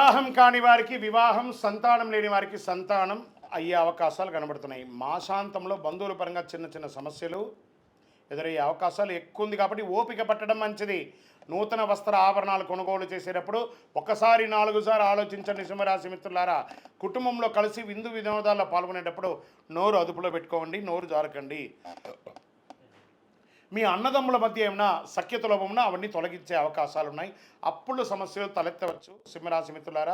వివాహం కాని వారికి వివాహం, సంతానం లేని వారికి సంతానం అయ్యే అవకాశాలు కనబడుతున్నాయి. మాసాంతంలో బంధువుల పరంగా చిన్న చిన్న సమస్యలు ఎదురయ్యే అవకాశాలు ఎక్కువ ఉంది కాబట్టి ఓపిక పట్టడం మంచిది. నూతన వస్త్ర ఆభరణాలు కొనుగోలు చేసేటప్పుడు ఒకసారి 4 సార్లు ఆలోచించండి. సింహరాశి మిత్రులారా, కుటుంబంలో కలిసి విందు వినోదాల్లో పాల్గొనేటప్పుడు నోరు అదుపులో పెట్టుకోండి, నోరు జారకండి. మీ అన్నదమ్ముల మధ్య ఏమైనా సఖ్యత లోపమున్నా అవన్నీ తొలగించే అవకాశాలు ఉన్నాయి. అప్పుల సమస్యలు తలెత్తవచ్చు. సింహరాశి మిత్రులారా,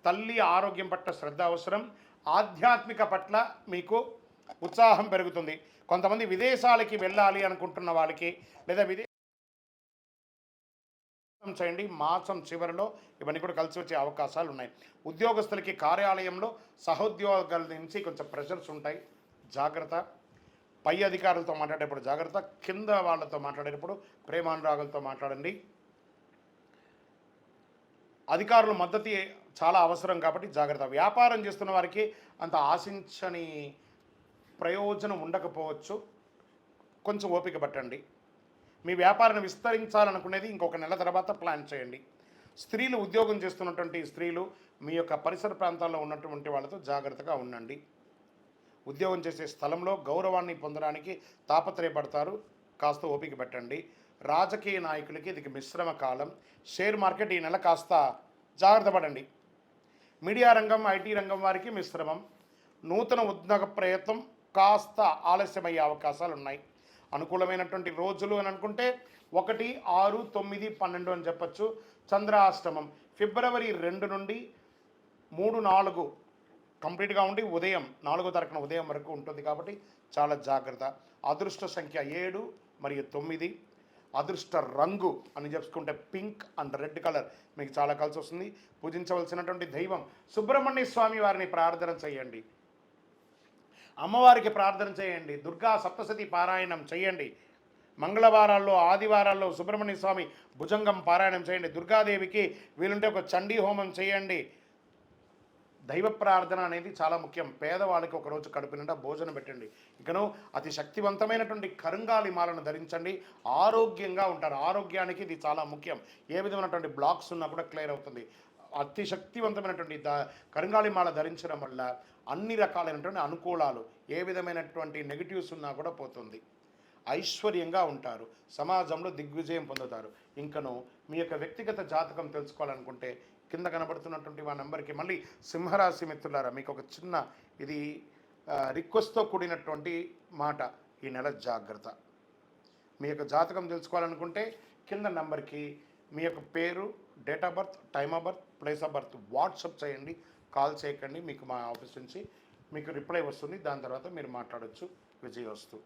తల్లి ఆరోగ్యం పట్ల శ్రద్ధ అవసరం. ఆధ్యాత్మిక పట్ల మీకు ఉత్సాహం పెరుగుతుంది. కొంతమంది విదేశాలకి వెళ్ళాలి అనుకుంటున్న వాళ్ళకి లేదా చేయండి. మాసం చివరిలో ఇవన్నీ కూడా కలిసి వచ్చే అవకాశాలు ఉన్నాయి. ఉద్యోగస్తులకి కార్యాలయంలో సహోద్యోగాల నుంచి కొంచెం ప్రెషర్స్ ఉంటాయి, జాగ్రత్త. పై అధికారులతో మాట్లాడేటప్పుడు జాగ్రత్త. కింద వాళ్ళతో మాట్లాడేటప్పుడు ప్రేమానురాగులతో మాట్లాడండి. అధికారుల మద్దతు చాలా అవసరం కాబట్టి జాగ్రత్త. వ్యాపారం చేస్తున్న వారికి అంత ఆశించని ప్రయోజనం ఉండకపోవచ్చు, కొంచెం ఓపిక పట్టండి. మీ వ్యాపారాన్ని విస్తరించాలనుకునేది ఇంకొక నెల తర్వాత ప్లాన్ చేయండి. స్త్రీలు, ఉద్యోగం చేస్తున్నటువంటి స్త్రీలు మీ యొక్క పరిసర ప్రాంతాల్లో ఉన్నటువంటి వాళ్ళతో జాగ్రత్తగా ఉండండి. ఉద్యోగం చేసే స్థలంలో గౌరవాన్ని పొందడానికి తాపత్రయపడతారు, కాస్త ఓపిక పెట్టండి. రాజకీయ నాయకులకి ఇది మిశ్రమ కాలం. షేర్ మార్కెట్ ఈ నెల కాస్త జాగ్రత్త పడండి. మీడియా రంగం, ఐటీ రంగం వారికి మిశ్రమం. నూతన ఉద్యోగ ప్రయత్నం కాస్త ఆలస్యమయ్యే అవకాశాలు ఉన్నాయి. అనుకూలమైనటువంటి రోజులు అని అనుకుంటే 1, 6, 9, 12 అని చెప్పచ్చు. చంద్రాష్టమం ఫిబ్రవరి 2 నుండి 3, 4 కంప్లీట్గా ఉండి ఉదయం 4వ తారీఖున ఉదయం వరకు ఉంటుంది కాబట్టి చాలా జాగ్రత్త. అదృష్ట సంఖ్య 7 మరియు 9. అదృష్ట రంగు అని చెప్పుకుంటే పింక్ అండ్ రెడ్ కలర్ మీకు చాలా కలిసి వస్తుంది. పూజించవలసినటువంటి దైవం సుబ్రహ్మణ్య స్వామి వారిని ప్రార్థన చేయండి. అమ్మవారికి ప్రార్థన చేయండి. దుర్గా సప్తశతి పారాయణం చేయండి. మంగళవారాల్లో, ఆదివారాల్లో సుబ్రహ్మణ్య స్వామి భుజంగం పారాయణం చేయండి. దుర్గాదేవికి వీలుంటే ఒక చండీ హోమం చేయండి. దైవ ప్రార్థన అనేది చాలా ముఖ్యం. పేదవాళ్ళకి ఒకరోజు కడుపు నిండా భోజనం పెట్టండి. ఇకను అతి శక్తివంతమైనటువంటి కరుంగాలి మాలను ధరించండి. ఆరోగ్యంగా ఉంటారు. ఆరోగ్యానికి ఇది చాలా ముఖ్యం. ఏ విధమైనటువంటి బ్లాక్స్ ఉన్నా కూడా క్లియర్ అవుతుంది. అతి శక్తివంతమైనటువంటి కరుంగాలి మాల ధరించడం వల్ల అన్ని రకాలైనటువంటి అనుకూలాలు, ఏ విధమైనటువంటి నెగిటివ్స్ ఉన్నా కూడా పోతుంది. ఐశ్వర్యంగా ఉంటారు. సమాజంలో దిగ్విజయం పొందుతారు. ఇంకను మీ యొక్క వ్యక్తిగత జాతకం తెలుసుకోవాలనుకుంటే కింద కనబడుతున్నటువంటి మా నెంబర్కి, మళ్ళీ సింహరాశి మిత్రులారా, మీకు ఒక చిన్న ఇది రిక్వెస్ట్తో కూడినటువంటి మాట. ఈ నెల జాగ్రత్త. మీ యొక్క జాతకం తెలుసుకోవాలనుకుంటే కింద నెంబర్కి మీ యొక్క పేరు, date of birth, time of birth, place of birth WhatsApp చేయండి. కాల్ చేయకండి. మీకు మా ఆఫీస్ నుంచి మీకు రిప్లై వస్తుంది. దాని తర్వాత మీరు మాట్లాడవచ్చు. విజయవస్తు.